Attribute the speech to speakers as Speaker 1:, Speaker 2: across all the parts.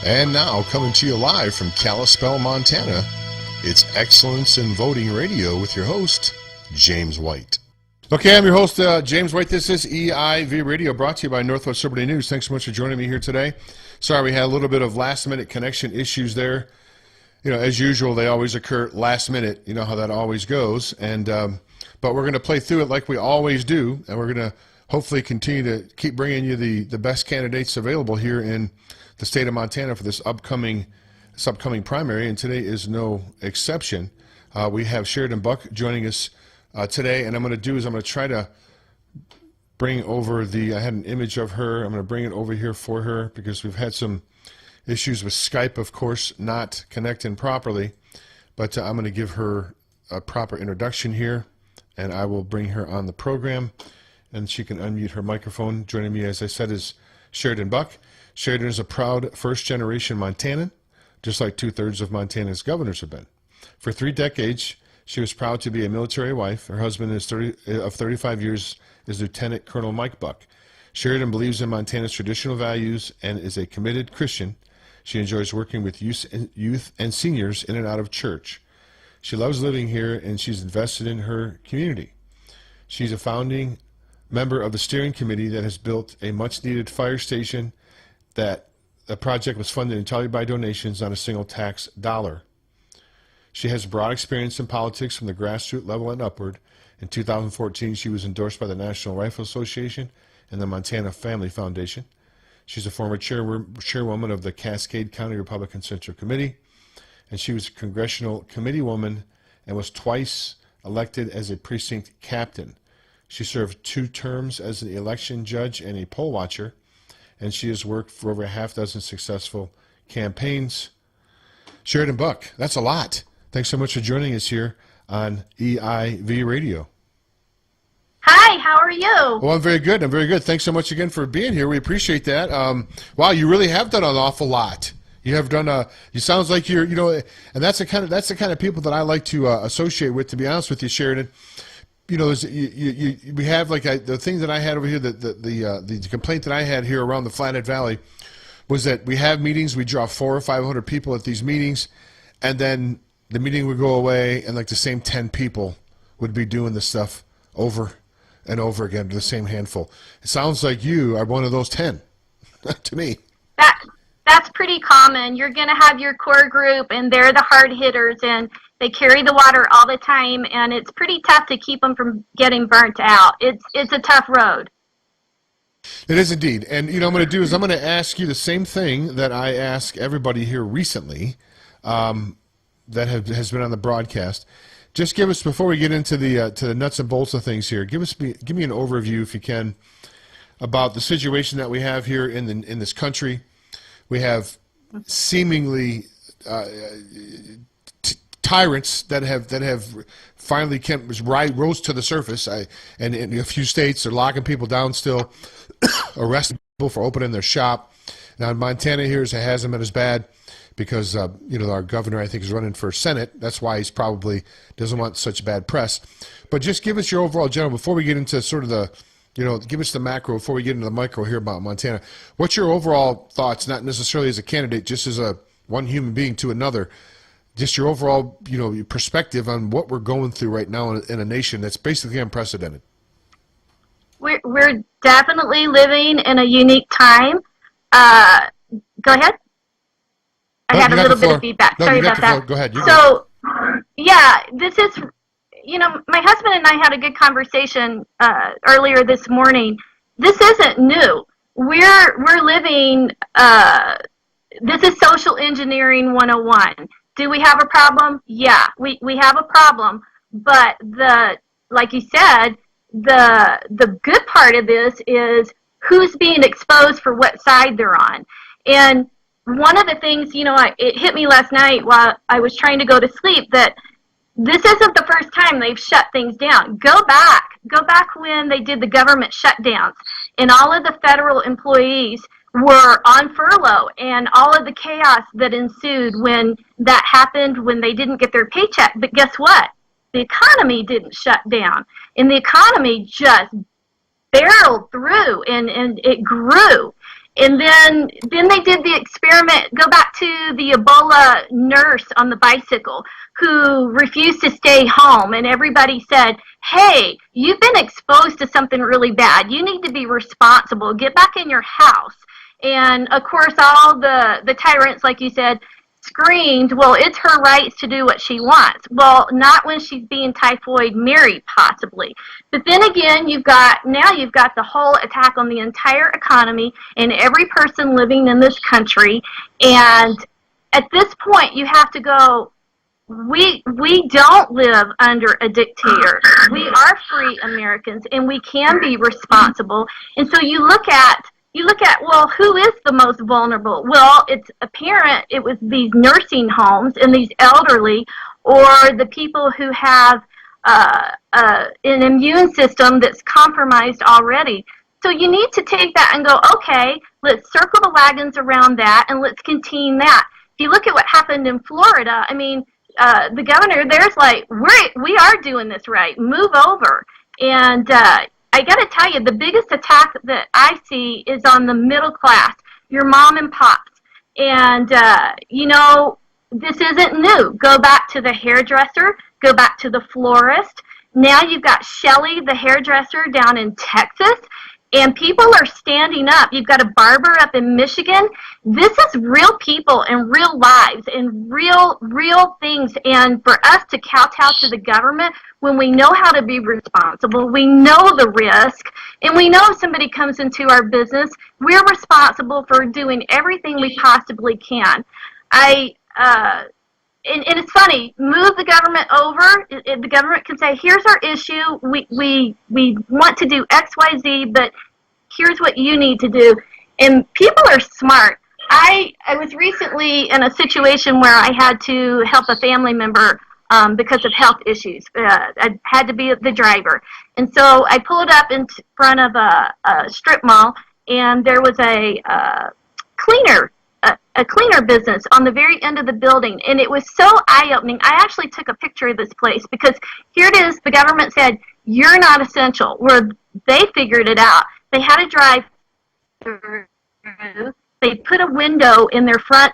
Speaker 1: And now, coming to you live from Kalispell, Montana, it's Excellence in Voting Radio with your host, James White. Okay, I'm your host, James White. This is EIV Radio, brought to you by Northwest Liberty News. Thanks so much for joining me here today. Sorry we had a little bit of last-minute connection issues there. You know, as usual, they always occur last minute. You know how that always goes. And but we're going to play through it like we always do, and we're going to hopefully continue to keep bringing you the best candidates available here in the state of Montana for this upcoming primary, and today is no exception. We have Sheridan Buck joining us today, and I'm going to try to bring over I had an image of her. I'm going to bring it over here for her because we've had some issues with Skype, of course, not connecting properly, but I'm going to give her a proper introduction here, and I will bring her on the program, and she can unmute her microphone. Joining me, as I said, is Sheridan Buck. Sheridan is a proud first-generation Montanan, just like two-thirds of Montana's governors have been. For 3 decades, she was proud to be a military wife. Her husband of 35 years is Lieutenant Colonel Mike Buck. Sheridan believes in Montana's traditional values and is a committed Christian. She enjoys working with youth and seniors in and out of church. She loves living here, and she's invested in her community. She's a founding member of the steering committee that has built a much-needed fire station. That the project was funded entirely by donations, not a single tax dollar. She has broad experience in politics from the grassroots level and upward. In 2014, she was endorsed by the National Rifle Association and the Montana Family Foundation. She's a former chairwoman of the Cascade County Republican Central Committee, and she was a congressional committee woman and was twice elected as a precinct captain. She served 2 terms as an election judge and a poll watcher, and she has worked for over 6 successful campaigns. Sheridan Buck, that's a lot. Thanks so much for joining us here on EIV Radio.
Speaker 2: Hi, how are you?
Speaker 1: Well, I'm very good. Thanks so much again for being here. We appreciate that. Wow, you really have done an awful lot. You have done you sounds like you're, and that's the kind of people that I like to associate with, to be honest with you, Sheridan. You know, we have the thing that I had over here, the complaint that I had here around the Flathead Valley was that we have meetings, we draw 400 or 500 people at these meetings, and then the meeting would go away, and like the same 10 people would be doing this stuff over and over again to the same handful. It sounds like you are one of those 10, to me.
Speaker 2: That's pretty common. You're going to have your core group, and they're the hard hitters, and they carry the water all the time, and it's pretty tough to keep them from getting burnt out. It's a tough road.
Speaker 1: It is indeed. And, I'm going to do is I'm going to ask you the same thing that I ask everybody here recently that has been on the broadcast. Just give us, before we get into the nuts and bolts of things here, give me an overview, if you can, about the situation that we have here in this country. We have seemingly tyrants that have finally rose to the surface. And in a few states, they're locking people down still, arresting people for opening their shop. Now in Montana here, it hasn't been as bad because our governor, I think, is running for Senate. That's why he's probably doesn't want such bad press. But just give us your overall general before we get into sort of give us the macro before we get into the micro here about Montana. What's your overall thoughts, not necessarily as a candidate, just as one human being to another, just your overall, your perspective on what we're going through right now in a nation that's basically unprecedented?
Speaker 2: We're definitely living in a unique time. Go ahead. I had a little bit of feedback. Sorry about that.
Speaker 1: Go ahead.
Speaker 2: Yeah, this is, my husband and I had a good conversation earlier this morning. This isn't new. We're living, this is social engineering 101. Do we have a problem? Yeah, we have a problem. But like you said, the good part of this is who's being exposed for what side they're on. And one of the things, it hit me last night while I was trying to go to sleep that this isn't the first time they've shut things down. Go back when they did the government shutdowns and all of the federal employees were on furlough and all of the chaos that ensued when that happened, when they didn't get their paycheck. But guess what? The economy didn't shut down, and the economy just barreled through, and it grew. And then they did the experiment. Go back to the Ebola nurse on the bicycle who refused to stay home, and everybody said, hey, you've been exposed to something really bad. You need to be responsible. Get back in your house. And of course, all the tyrants, like you said, screamed, well, it's her rights to do what she wants. Well, not when she's being typhoid Mary, possibly. But then again, you've got the whole attack on the entire economy and every person living in this country. And at this point, you have to go, we don't live under a dictator. We are free Americans, and we can be responsible. And so you look at, well, who is the most vulnerable? Well, it's apparent it was these nursing homes and these elderly, or the people who have an immune system that's compromised already. So you need to take that and go, okay, let's circle the wagons around that, and let's contain that. If you look at what happened in Florida, I mean, the governor there's like, we are doing this right. Move over. And I got to tell you, the biggest attack that I see is on the middle class, your mom and pops. And, you know, this isn't new. Go back to the hairdresser. Go back to the florist. Now you've got Shelly, the hairdresser down in Texas. And people are standing up. You've got a barber up in Michigan. This is real people and real lives and real things. And for us to kowtow to the government when we know how to be responsible, we know the risk, and we know if somebody comes into our business, we're responsible for doing everything we possibly can. And it's funny, move the government over. The government can say, here's our issue. We want to do X, Y, Z, but here's what you need to do. And people are smart. I was recently in a situation where I had to help a family member because of health issues. I had to be the driver. And so I pulled up in front of a strip mall, and there was a cleaner business on the very end of the building, and it was so eye-opening. I actually took a picture of this place because here it is. The government said, you're not essential. Where they figured it out. They had to drive through. They put a window in their front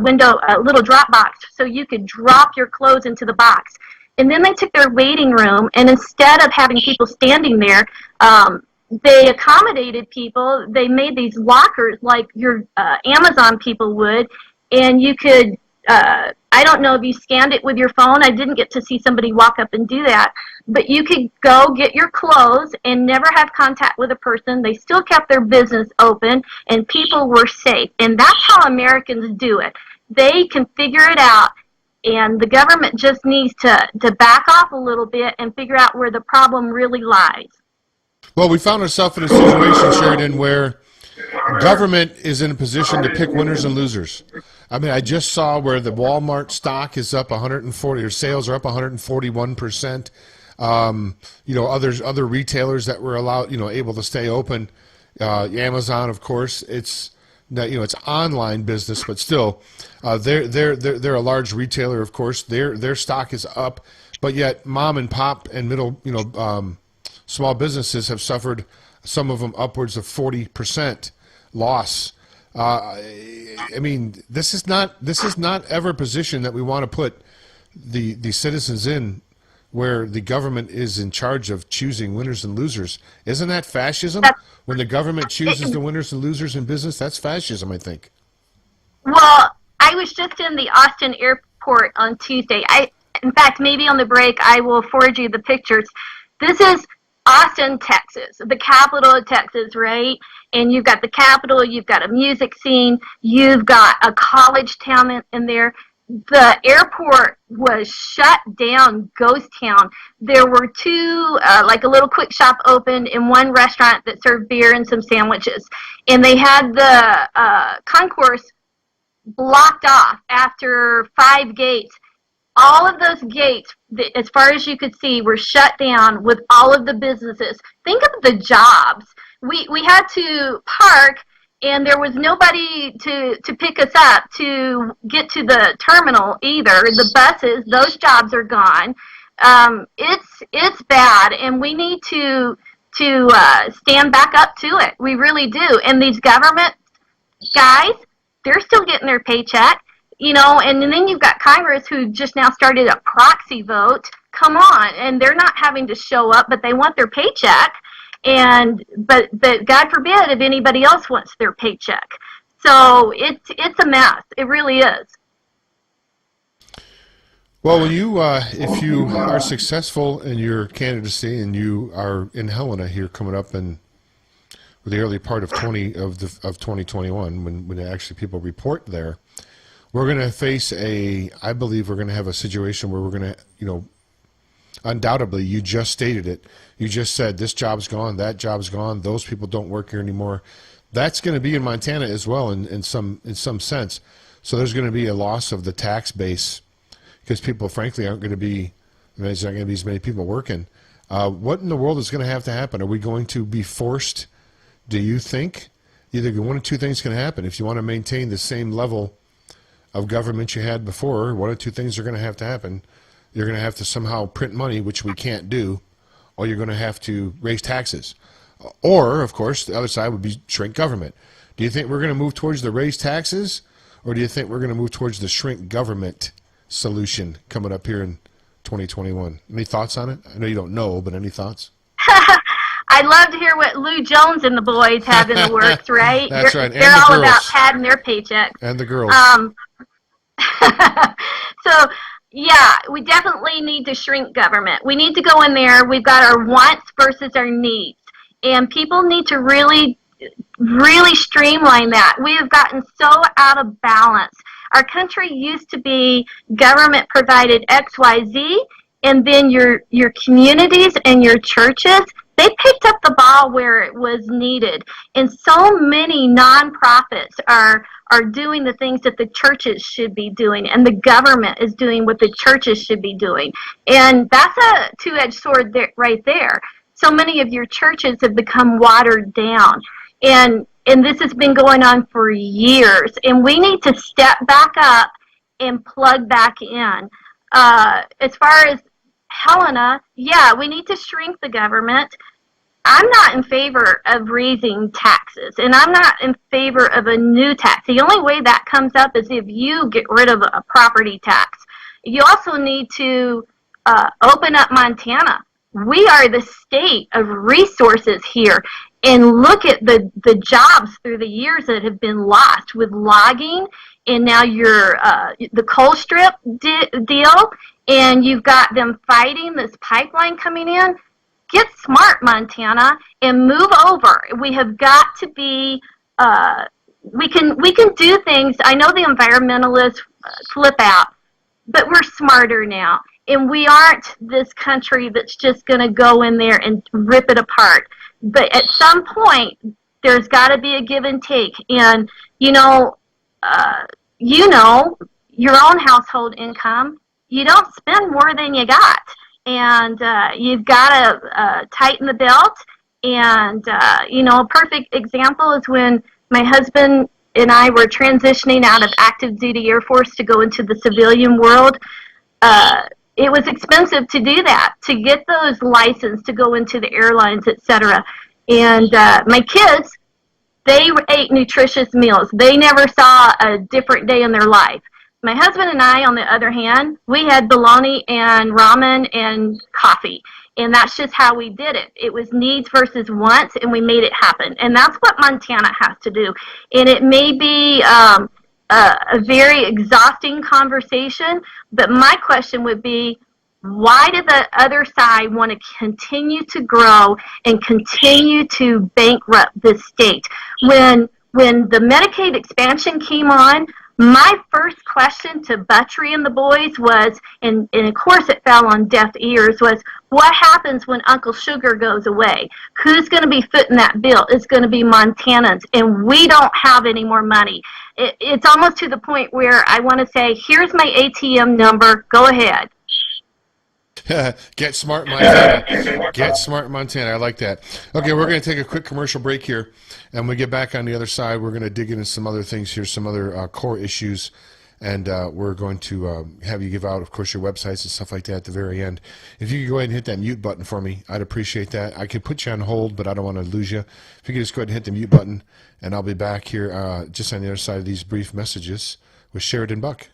Speaker 2: window, a little drop box, so you could drop your clothes into the box. And then they took their waiting room, and instead of having people standing there, they accommodated people. They made these lockers like your Amazon people would, and you could, I don't know if you scanned it with your phone. I didn't get to see somebody walk up and do that, but you could go get your clothes and never have contact with a person. They still kept their business open, and people were safe. And that's how Americans do it. They can figure it out, and the government just needs to back off a little bit and figure out where the problem really lies.
Speaker 1: Well, we found ourselves in a situation, Sheridan, where government is in a position to pick winners and losers. I mean, I just saw where the Walmart stock is up 140, or sales are up 141%. You know, other retailers that were able to stay open. Amazon, of course, it's online business, but still, they're a large retailer. Of course, their stock is up, but yet mom and pop and middle, small businesses have suffered, some of them upwards of 40% loss. I mean, this is not ever a position that we want to put the citizens in, where the government is in charge of choosing winners and losers. Isn't that fascism? When the government chooses the winners and losers in business, that's fascism, I think.
Speaker 2: Well, I was just in the Austin airport on Tuesday. In fact, maybe on the break, I will forward you the pictures. This is Austin, Texas, the capital of Texas, right? And you've got the capital, you've got a music scene, you've got a college town in there. The airport was shut down, ghost town. There were two, like a little quick shop open in one restaurant that served beer and some sandwiches. And they had the concourse blocked off after 5 gates. All of those gates, as far as you could see, were shut down with all of the businesses. Think of the jobs. We had to park, and there was nobody to pick us up to get to the terminal either. The buses, those jobs are gone. It's bad, and we need to stand back up to it. We really do. And these government guys, they're still getting their paycheck, and then you've got Congress who just now started a proxy vote. Come on, and they're not having to show up, but they want their paycheck, but God forbid if anybody else wants their paycheck. So it's a mess. It really is.
Speaker 1: Well, when if you are successful in your candidacy and you are in Helena here coming up in the early part of 2021, when actually people report there, we're going to face I believe we're going to have a situation where we're going to, undoubtedly, you just stated it. You just said this job's gone, that job's gone, those people don't work here anymore. That's going to be in Montana as well in some sense. So there's going to be a loss of the tax base because people, frankly, aren't going to be. There's not going to be as many people working. What in the world is going to have to happen? Are we going to be forced? Do you think either one of two things can happen? If you want to maintain the same level of government you had before, one of two things are going to have to happen. You're going to have to somehow print money, which we can't do, or you're going to have to raise taxes. Or, of course, the other side would be shrink government. Do you think we're going to move towards the raise taxes, or do you think we're going to move towards the shrink government solution coming up here in 2021? Any thoughts on it? I know you don't know, but any thoughts?
Speaker 2: I'd love to hear what Lou Jones and the boys have in the works, right?
Speaker 1: That's right. And
Speaker 2: they're all about padding their paychecks.
Speaker 1: And the girls.
Speaker 2: So, yeah, we definitely need to shrink government. We need to go in there. We've got our wants versus our needs. And people need to really, really streamline that. We have gotten so out of balance. Our country used to be government provided XYZ, and then your communities and your churches, they picked up the ball where it was needed. And so many nonprofits are doing the things that the churches should be doing, and the government is doing what the churches should be doing. And that's a two-edged sword right there. So many of your churches have become watered down. And this has been going on for years. And we need to step back up and plug back in. As far as Helena, yeah, we need to shrink the government. I'm not in favor of raising taxes, and I'm not in favor of a new tax. The only way that comes up is if you get rid of a property tax. You also need to open up Montana. We are the state of resources here, and look at the jobs through the years that have been lost with logging, and now the coal strip deal, and you've got them fighting this pipeline coming in. Get smart, Montana, and move over. We have got to be. We can do things. I know the environmentalists flip out, but we're smarter now, and we aren't this country that's just going to go in there and rip it apart. But at some point, there's got to be a give and take, and your own household income. You don't spend more than you got. And you've got to tighten the belt. And, a perfect example is when my husband and I were transitioning out of active duty Air Force to go into the civilian world. It was expensive to do that, to get those licenses to go into the airlines, etc. And my kids, they ate nutritious meals. They never saw a different day in their life. My husband and I, on the other hand, we had bologna and ramen and coffee. And that's just how we did it. It was needs versus wants, and we made it happen. And that's what Montana has to do. And it may be a very exhausting conversation, but my question would be, why did the other side want to continue to grow and continue to bankrupt this state? When the Medicaid expansion came on, my first question to Buttrey and the boys was, and of course it fell on deaf ears, was what happens when Uncle Sugar goes away? Who's going to be footing that bill? It's going to be Montanans, and we don't have any more money. It's almost to the point where I want to say, here's my ATM number, go ahead.
Speaker 1: Get smart, Montana. Get smart, Montana. I like that. Okay, we're going to take a quick commercial break here, and when we get back on the other side, we're going to dig into some other things here, some other core issues, and we're going to have you give out, of course, your websites and stuff like that at the very end. If you could go ahead and hit that mute button for me, I'd appreciate that. I could put you on hold, but I don't want to lose you. If you could just go ahead and hit the mute button, and I'll be back here just on the other side of these brief messages with Sheridan Buck.